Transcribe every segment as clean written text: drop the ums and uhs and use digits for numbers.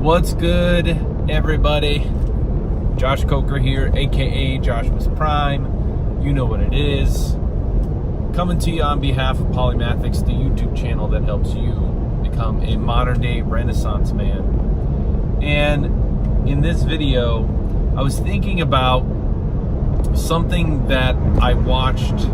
What's good, everybody? Josh Coker here, aka Joshua's Prime. You know what it is. Coming to you on behalf of Polymathics, the YouTube channel that helps you become a modern-day Renaissance man. And in this video, I was thinking about something that I watched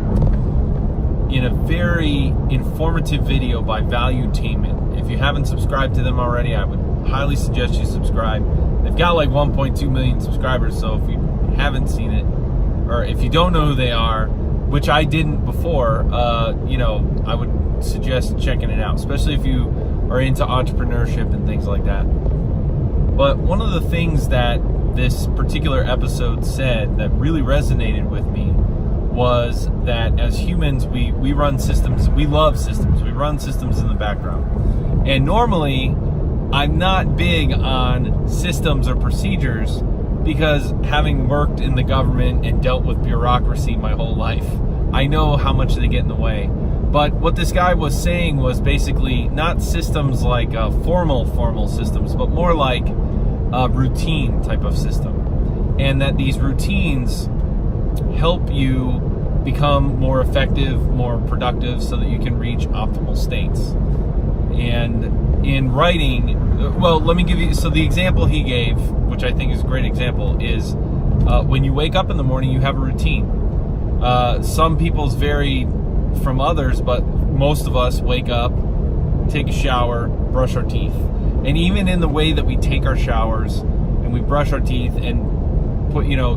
in a very informative video by Valuetainment. If you haven't subscribed to them already, I would highly suggest you subscribe. They've got like 1.2 million subscribers, so if you haven't seen it, or if you don't know who they are, which I didn't before, I would suggest checking it out, especially if you are into entrepreneurship and things like that. But one of the things that this particular episode said that really resonated with me was that as humans, we run systems, we love systems, we run systems in the background. And normally, I'm not big on systems or procedures because having worked in the government and dealt with bureaucracy my whole life, I know how much they get in the way. But what this guy was saying was basically not systems like formal systems, but more like a routine type of system. And that these routines help you become more effective, more productive, so that you can reach optimal states. And in writing, well, let me give you, so the example he gave, which I think is a great example, is when you wake up in the morning, you have a routine. Some people's vary from others, but most of us wake up, take a shower, brush our teeth. And even in the way that we take our showers and we brush our teeth and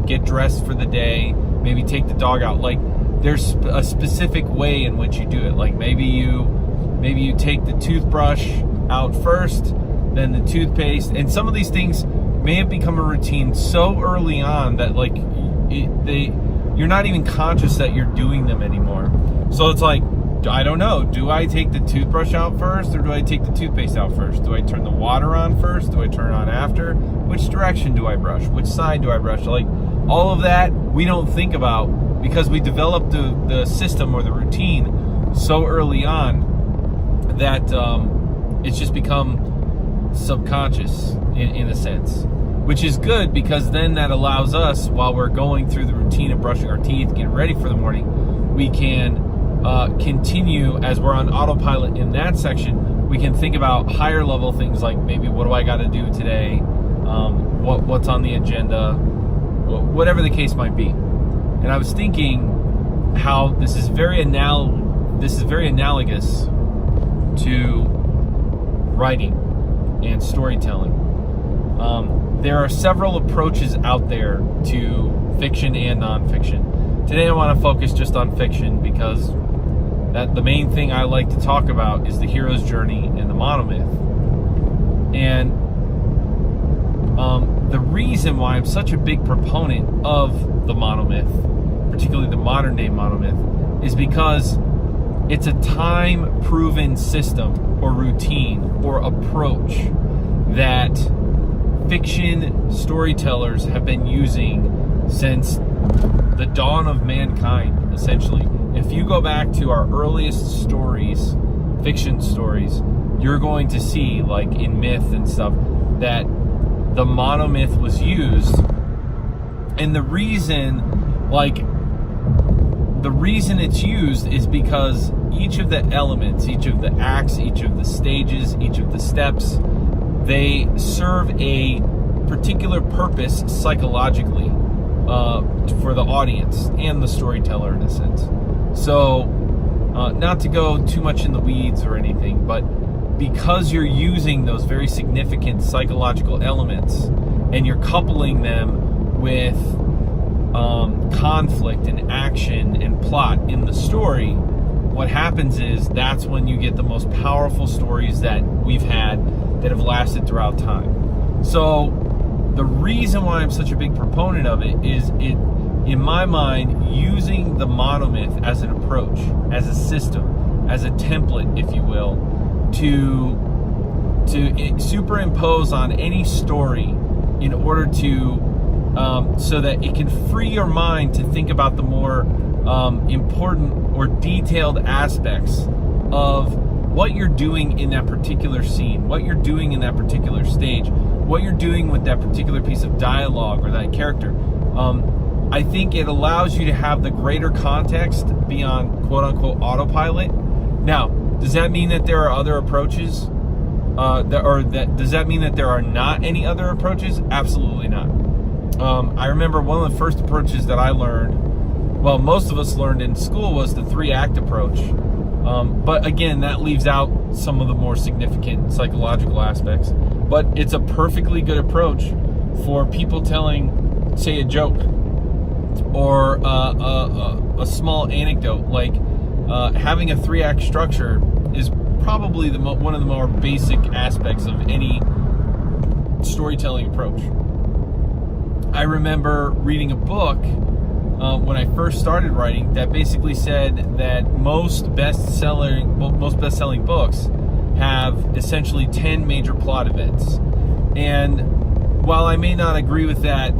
get dressed for the day, maybe take the dog out, like there's a specific way in which you do it. Like maybe you take the toothbrush out first, then the toothpaste, and some of these things may have become a routine so early on that you're not even conscious that you're doing them anymore. So it's like, I don't know, do I take the toothbrush out first or do I take the toothpaste out first? Do I turn the water on first? Do I turn it on after? Which direction do I brush? Which side do I brush? Like all of that we don't think about because we developed the system or the routine so early on that it's just become subconscious in a sense, which is good because then that allows us, while we're going through the routine of brushing our teeth, getting ready for the morning, we can continue as we're on autopilot in that section. We can think about higher level things like maybe what do I got to do today, what's on the agenda, whatever the case might be. And I was thinking how this is very analogous to writing and storytelling. There are several approaches out there to fiction and nonfiction. Today I want to focus just on fiction because the main thing I like to talk about is the hero's journey and the monomyth. And the reason why I'm such a big proponent of the monomyth, particularly the modern day monomyth, is because it's a time-proven system or routine or approach that fiction storytellers have been using since the dawn of mankind, essentially. If you go back to our earliest stories, fiction stories, you're going to see, like in myth and stuff, that the monomyth was used. And the reason it's used is because each of the elements, each of the acts, each of the stages, each of the steps, they serve a particular purpose psychologically for the audience and the storyteller in a sense. So, not to go too much in the weeds or anything, but because you're using those very significant psychological elements and you're coupling them with conflict and action and plot in the story, what happens is that's when you get the most powerful stories that we've had that have lasted throughout time. So the reason why I'm such a big proponent of it is in my mind, using the monomyth as an approach, as a system, as a template, if you will, to superimpose on any story in order to so that it can free your mind to think about the more important or detailed aspects of what you're doing in that particular scene, what you're doing in that particular stage, what you're doing with that particular piece of dialogue or that character. I think it allows you to have the greater context beyond quote-unquote autopilot. Now, does that mean that there are other approaches? Does that mean that there are not any other approaches? Absolutely not. I remember one of the first approaches that I learned, well, most of us learned in school, was the 3-act approach. But again, that leaves out some of the more significant psychological aspects. But it's a perfectly good approach for people telling, say, a joke or a small anecdote. Like having a 3-act structure is probably one of the more basic aspects of any storytelling approach. I remember reading a book when I first started writing that basically said that most best-selling books have essentially 10 major plot events. And while I may not agree with that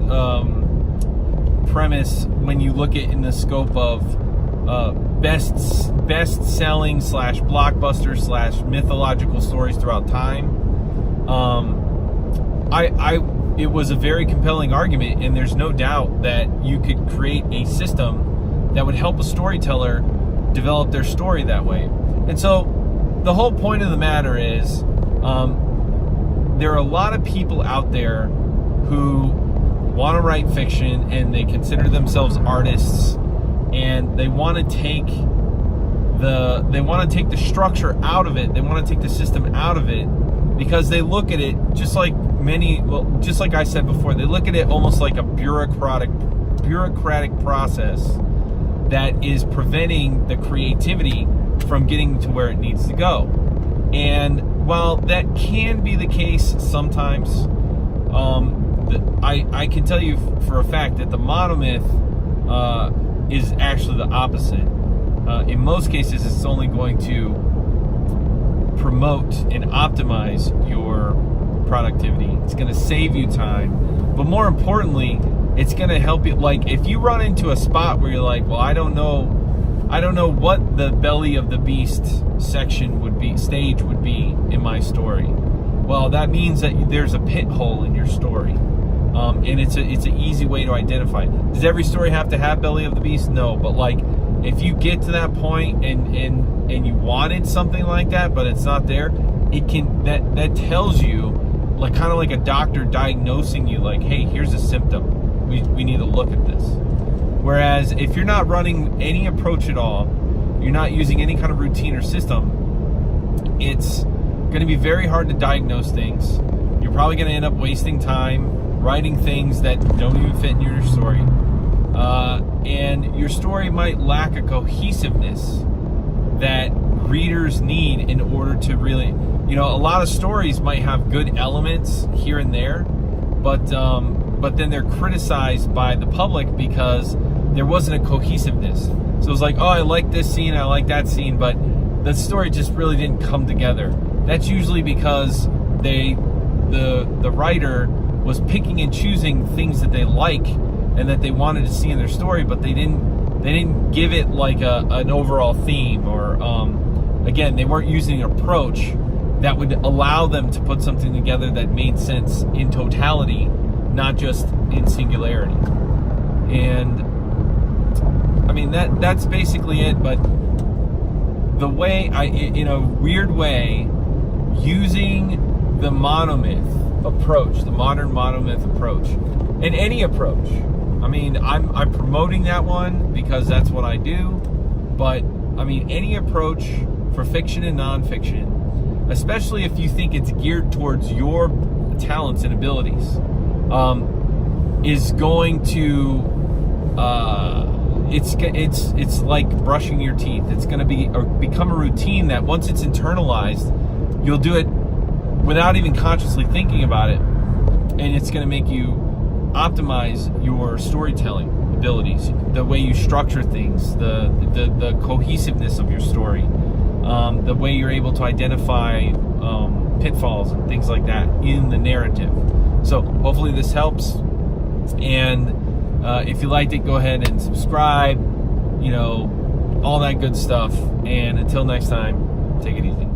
premise when you look at in the scope of best-selling / blockbuster / mythological stories throughout time, it was a very compelling argument, and there's no doubt that you could create a system that would help a storyteller develop their story that way. And so the whole point of the matter is there are a lot of people out there who want to write fiction, and they consider themselves artists, and they want to take the structure out of it. They want to take the system out of it because they look at it just like I said before, they look at it almost like a bureaucratic process that is preventing the creativity from getting to where it needs to go. And while that can be the case sometimes, I can tell you for a fact that the monomyth is actually the opposite. In most cases, it's only going to promote and optimize your productivity. It's going to save you time, but more importantly, it's going to help you. Like if you run into a spot where you're like, well, I don't know what the belly of the beast stage would be in my story. Well, that means that there's a pit hole in your story, and it's an easy way to identify it. Does every story have to have belly of the beast? No, but like if you get to that point and you wanted something like that, but it's not there, it can that tells you, like kind of like a doctor diagnosing you, like, hey, here's a symptom. We need to look at this. Whereas if you're not running any approach at all, you're not using any kind of routine or system, it's going to be very hard to diagnose things. You're probably going to end up wasting time writing things that don't even fit in your story. And your story might lack a cohesiveness that readers need in order to really, a lot of stories might have good elements here and there, but then they're criticized by the public because there wasn't a cohesiveness. So it's like, oh, I like this scene, I like that scene, but the story just really didn't come together. That's usually because the writer was picking and choosing things that they like and that they wanted to see in their story, but they didn't give it like an overall theme, or again, they weren't using an approach that would allow them to put something together that made sense in totality, not just in singularity. And I mean that's basically it. But the way in a weird way, using the monomyth approach, the modern monomyth approach, and any approach. I mean, I'm promoting that one because that's what I do. But I mean, any approach for fiction and nonfiction, especially if you think it's geared towards your talents and abilities, is going to it's like brushing your teeth. It's going to become a routine that once it's internalized, you'll do it without even consciously thinking about it, and it's going to make you optimize your storytelling abilities, the way you structure things, the cohesiveness of your story, the way you're able to identify pitfalls and things like that in the narrative. So hopefully this helps, and if you liked it, go ahead and subscribe, all that good stuff. And until next time, take it easy.